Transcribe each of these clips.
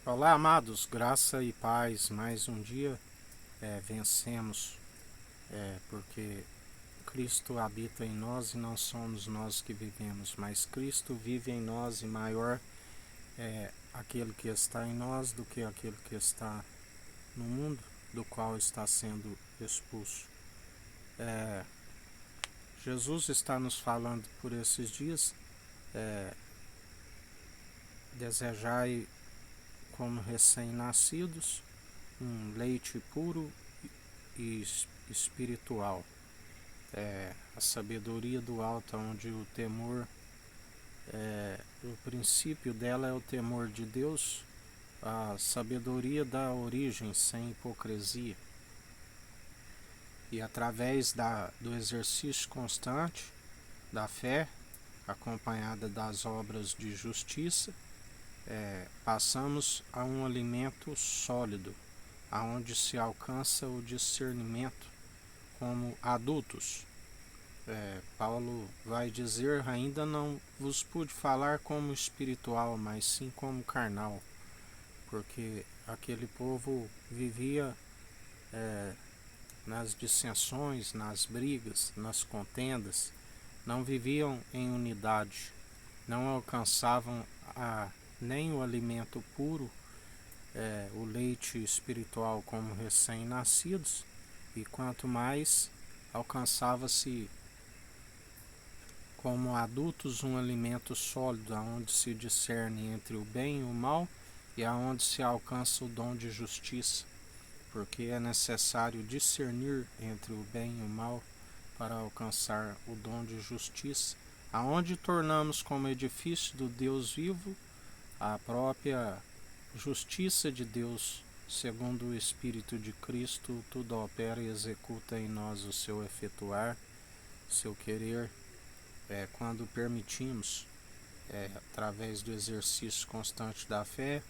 Olá, amados, graça e paz. Mais um dia vencemos, porque Cristo habita em nós e não somos nós que vivemos, mas Cristo vive em nós e maior é aquele que está em nós do que aquele que está no mundo, do qual está sendo expulso. Jesus está nos falando por esses dias, desejai como recém-nascidos um leite puro e espiritual. A sabedoria do alto, onde o temor, o princípio dela é o temor de Deus, a sabedoria da origem sem hipocrisia. E através do exercício constante da fé, acompanhada das obras de justiça, passamos a um alimento sólido, aonde se alcança o discernimento como adultos. Paulo vai dizer: ainda não vos pude falar como espiritual, mas sim como carnal, porque aquele povo vivia nas dissensões, nas brigas, nas contendas, não viviam em unidade, não alcançavam nem o alimento puro, o leite espiritual como recém-nascidos, e quanto mais alcançava-se como adultos um alimento sólido, aonde se discerne entre o bem e o mal e aonde se alcança o dom de justiça, porque é necessário discernir entre o bem e o mal para alcançar o dom de justiça, aonde tornamos como edifício do Deus vivo a própria justiça de Deus, segundo o Espírito de Cristo, tudo opera e executa em nós o seu efetuar, seu querer, quando permitimos, através do exercício constante da fé,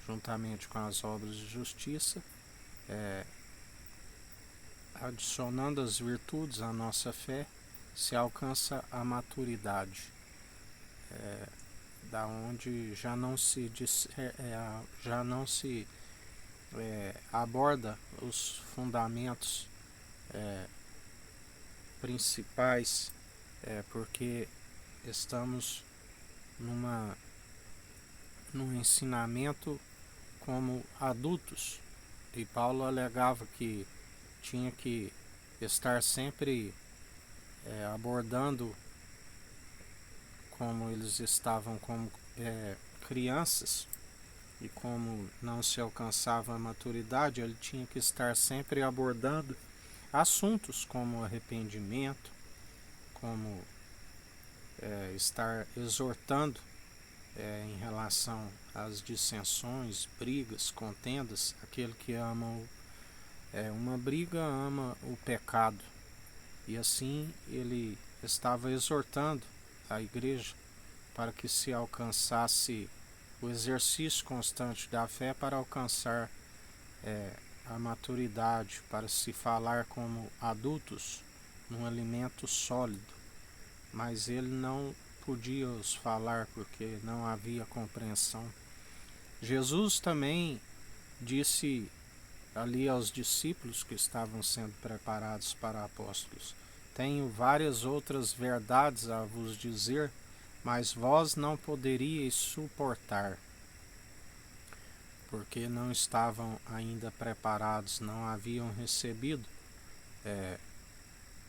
juntamente com as obras de justiça, adicionando as virtudes à nossa fé, se alcança a maturidade, da onde já não se aborda os fundamentos principais, porque estamos num ensinamento como adultos, e Paulo alegava que tinha que estar sempre abordando como eles estavam como crianças, e como não se alcançava a maturidade, ele tinha que estar sempre abordando assuntos como arrependimento, como estar exortando em relação às dissensões, brigas, contendas. Aquele que ama uma briga ama o pecado, e assim ele estava exortando a igreja para que se alcançasse o exercício constante da fé para alcançar a maturidade, para se falar como adultos num alimento sólido. Mas ele não podia os falar porque não havia compreensão. Jesus também disse ali aos discípulos que estavam sendo preparados para apóstolos: tenho várias outras verdades a vos dizer, mas vós não poderíeis suportar, porque não estavam ainda preparados, não haviam recebido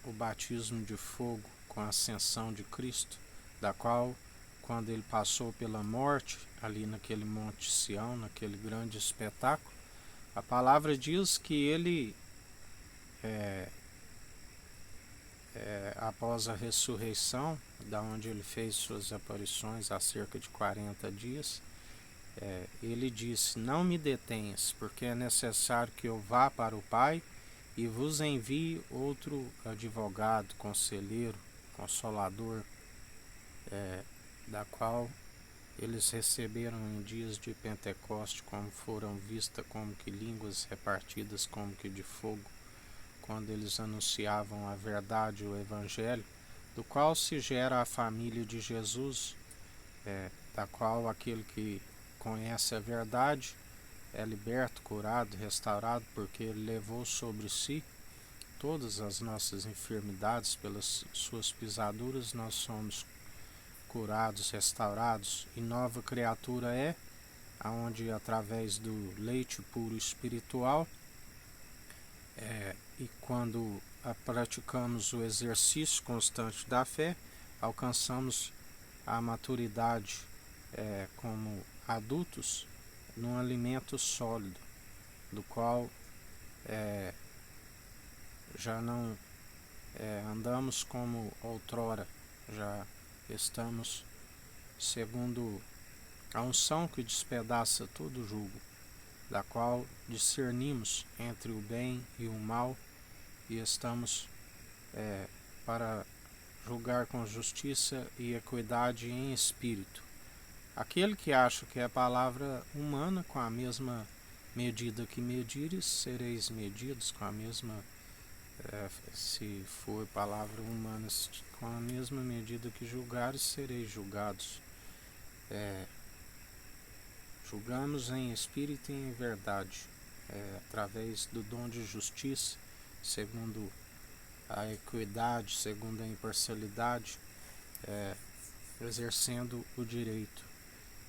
o batismo de fogo com a ascensão de Cristo, da qual, quando ele passou pela morte, ali naquele Monte Sião, naquele grande espetáculo, a palavra diz que ele, após a ressurreição, da onde ele fez suas aparições há cerca de 40 dias, ele disse: não me detenhas, porque é necessário que eu vá para o Pai e vos envie outro advogado, conselheiro, consolador, da qual eles receberam em dias de Pentecoste, como foram vistas como que línguas repartidas como que de fogo, quando eles anunciavam a verdade, o Evangelho, do qual se gera a família de Jesus, da qual aquele que conhece a verdade é liberto, curado, restaurado, porque ele levou sobre si todas as nossas enfermidades, pelas suas pisaduras nós somos curados, restaurados, e nova criatura é, aonde através do leite puro espiritual, e quando praticamos o exercício constante da fé, alcançamos a maturidade como adultos num alimento sólido, do qual já não andamos como outrora, já estamos segundo a unção que despedaça todo jugo, da qual discernimos entre o bem e o mal, e estamos para julgar com justiça e equidade em espírito. Aquele que acha que é palavra humana, com a mesma medida que medires, sereis medidos, com a mesma, se for palavra humana, com a mesma medida que julgares, sereis julgados. Julgamos em espírito e em verdade, através do dom de justiça, segundo a equidade, segundo a imparcialidade, exercendo o direito.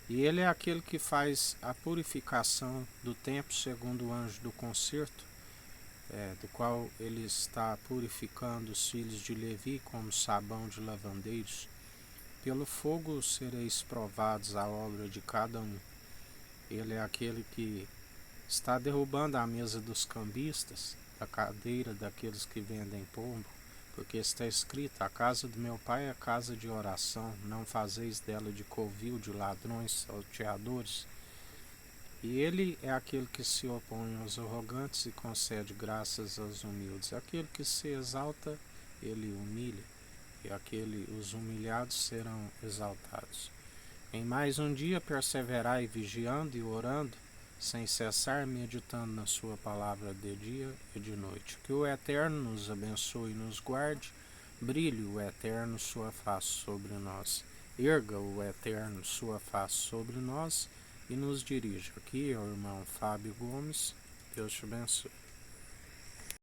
E ele é aquele que faz a purificação do templo, segundo o anjo do concerto, do qual ele está purificando os filhos de Levi como sabão de lavandeiros. Pelo fogo sereis provados a obra de cada um. Ele é aquele que está derrubando a mesa dos cambistas, a cadeira daqueles que vendem pombo, porque está escrito: a casa do meu pai é casa de oração, não fazeis dela de covil de ladrões, salteadores. E ele é aquele que se opõe aos arrogantes e concede graças aos humildes. Aquele que se exalta, ele humilha, e os humilhados serão exaltados. Em mais um dia perseverai vigiando e orando, sem cessar, meditando na sua palavra de dia e de noite. Que o Eterno nos abençoe e nos guarde, brilhe o Eterno sua face sobre nós, erga o Eterno sua face sobre nós e nos dirija. Aqui é o irmão Fábio Gomes. Deus te abençoe.